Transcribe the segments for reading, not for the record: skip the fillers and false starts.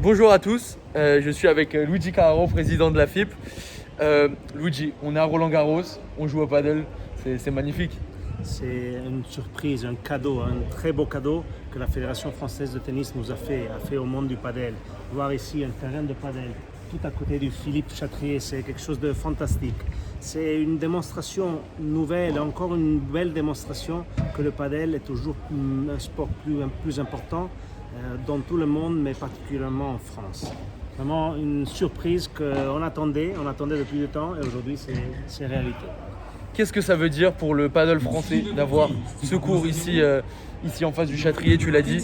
Bonjour à tous, je suis avec Luigi Carraro, président de la FIP. Luigi, on est à Roland-Garros, on joue au paddle, c'est magnifique. C'est une surprise, un cadeau, un très beau cadeau que la Fédération française de tennis nous a fait au monde du padel. Voir ici un terrain de padel tout à côté du Philippe Chatrier, c'est quelque chose de fantastique. C'est une démonstration nouvelle, encore une belle démonstration que le padel est toujours un sport plus important dans tout le monde, mais particulièrement en France. Vraiment une surprise qu'on attendait depuis du temps et aujourd'hui c'est réalité. Qu'est-ce que ça veut dire pour le paddle français d'avoir ce cours ici en face du Châtrier, tu l'as dit.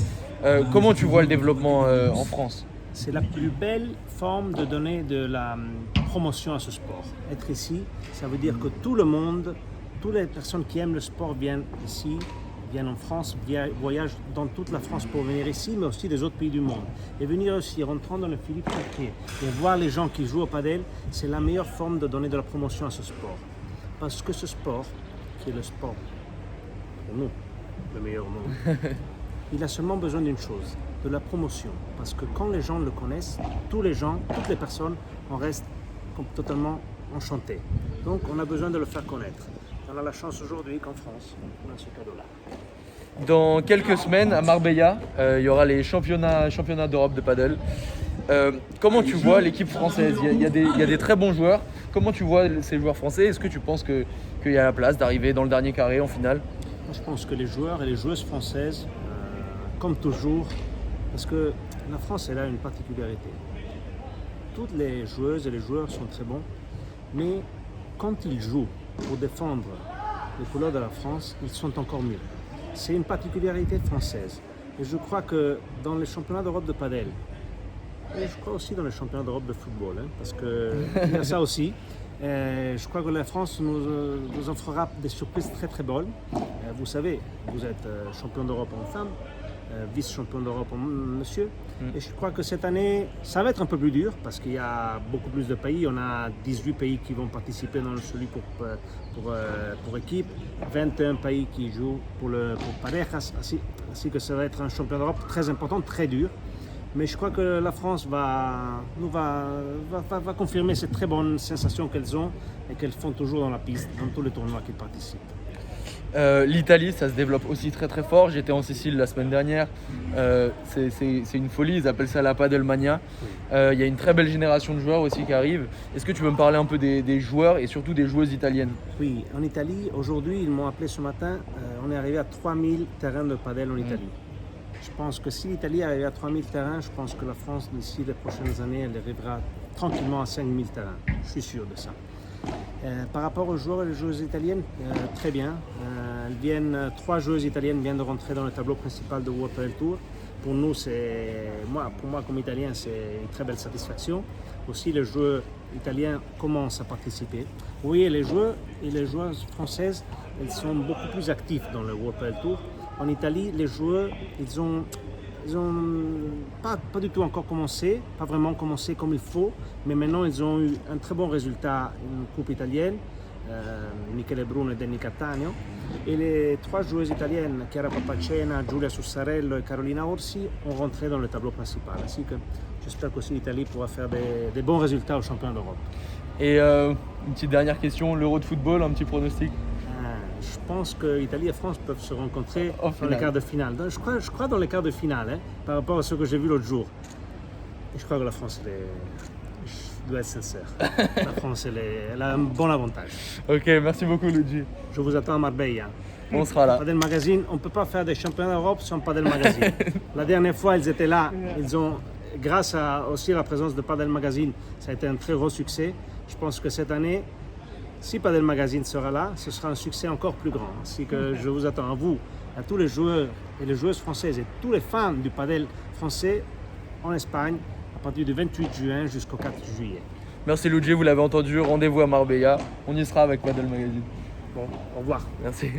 Comment tu vois le développement en France? C'est la plus belle forme de donner de la promotion à ce sport. Être ici, ça veut dire que tout le monde, toutes les personnes qui aiment le sport viennent ici, viennent en France, voyagent dans toute la France pour venir ici, mais aussi des autres pays du monde. Et venir aussi, rentrant dans le Philippe Chatrier et voir les gens qui jouent au padel, c'est la meilleure forme de donner de la promotion à ce sport. Parce que ce sport, qui est le sport pour nous, le meilleur au monde, il a seulement besoin d'une chose, de la promotion. Parce que quand les gens le connaissent, tous les gens, toutes les personnes, on reste totalement enchantés. Donc on a besoin de le faire connaître. On a la chance aujourd'hui qu'en France, on a ce cadeau-là. Dans quelques semaines, à Marbella, il y aura les championnats d'Europe de paddle. Comment tu vois l'équipe française? Il y a des très bons joueurs. Comment tu vois ces joueurs français? Est-ce que tu penses qu'il y a la place d'arriver dans le dernier carré en finale? Moi, je pense que les joueurs et les joueuses françaises, comme toujours, parce que la France elle a une particularité. Toutes les joueuses et les joueurs sont très bons, mais quand ils jouent pour défendre les couleurs de la France, ils sont encore mieux. C'est une particularité française. Et je crois que dans les championnats d'Europe de padel, et je crois aussi dans les championnats d'Europe de football, parce qu'il y a ça aussi. Je crois que la France nous en fera des surprises très très bonnes. Vous savez, vous êtes champion d'Europe en femmes, vice-champion d'Europe en monsieur. Et je crois que cette année, ça va être un peu plus dur parce qu'il y a beaucoup plus de pays. On a 18 pays qui vont participer dans celui pour équipe, 21 pays qui jouent pour parejas, ainsi que ça va être un champion d'Europe très important, très dur. Mais je crois que la France va confirmer cette très bonne sensation qu'elles ont et qu'elles font toujours dans la piste, dans tous les tournois qu'ils participent. L'Italie, ça se développe aussi très très fort. J'étais en Sicile la semaine dernière. C'est une folie, ils appellent ça la Padelmania. Il y a une très belle génération de joueurs aussi qui arrivent. Est-ce que tu veux me parler un peu des joueurs et surtout des joueuses italiennes? Oui, en Italie, aujourd'hui, ils m'ont appelé ce matin. On est arrivé à 3000 terrains de padel en Italie. Je pense que si l'Italie arrive à 3000 terrains, je pense que la France, d'ici les prochaines années, elle arrivera tranquillement à 5000 terrains. Je suis sûr de ça. Par rapport aux joueurs et les joueuses italiennes, très bien. Trois joueuses italiennes viennent de rentrer dans le tableau principal de World Padel Tour. Pour nous, pour moi comme Italien, c'est une très belle satisfaction. Aussi, les joueurs italiens commencent à participer. Vous voyez, les joueurs et les joueuses françaises, elles sont beaucoup plus actifs dans le World Padel Tour. En Italie, les joueurs, ils ont pas du tout encore commencé, pas vraiment commencé comme il faut, mais maintenant ils ont eu un très bon résultat, une coupe italienne, Michele Bruno et Denny Cattaneo, et les trois joueuses italiennes, Chiara Papacena, Giulia Sussarello et Carolina Orsi, ont rentré dans le tableau principal. Ainsi que j'espère qu'aussi l'Italie pourra faire des bons résultats aux championnats d'Europe. Et une petite dernière question, l'Euro de football, un petit pronostic? Je pense que l'Italie et la France peuvent se rencontrer dans les quarts de finale. Je crois dans les quarts de finale, par rapport à ce que j'ai vu l'autre jour. Et je crois que la France, je dois être sincère, la France, elle a un bon avantage. Ok, merci beaucoup Luigi. Je vous attends à Marbella. On sera là. Padel Magazine, on ne peut pas faire des championnats d'Europe sans Padel Magazine. La dernière fois, ils étaient là. Grâce aussi à la présence de Padel Magazine, ça a été un très gros succès. Je pense que cette année, si Padel Magazine sera là, ce sera un succès encore plus grand. Ainsi que je vous attends à vous, à tous les joueurs et les joueuses françaises et tous les fans du padel français en Espagne à partir du 28 juin jusqu'au 4 juillet. Merci Luigi, vous l'avez entendu, rendez-vous à Marbella. On y sera avec Padel Magazine. Bon, au revoir. Merci.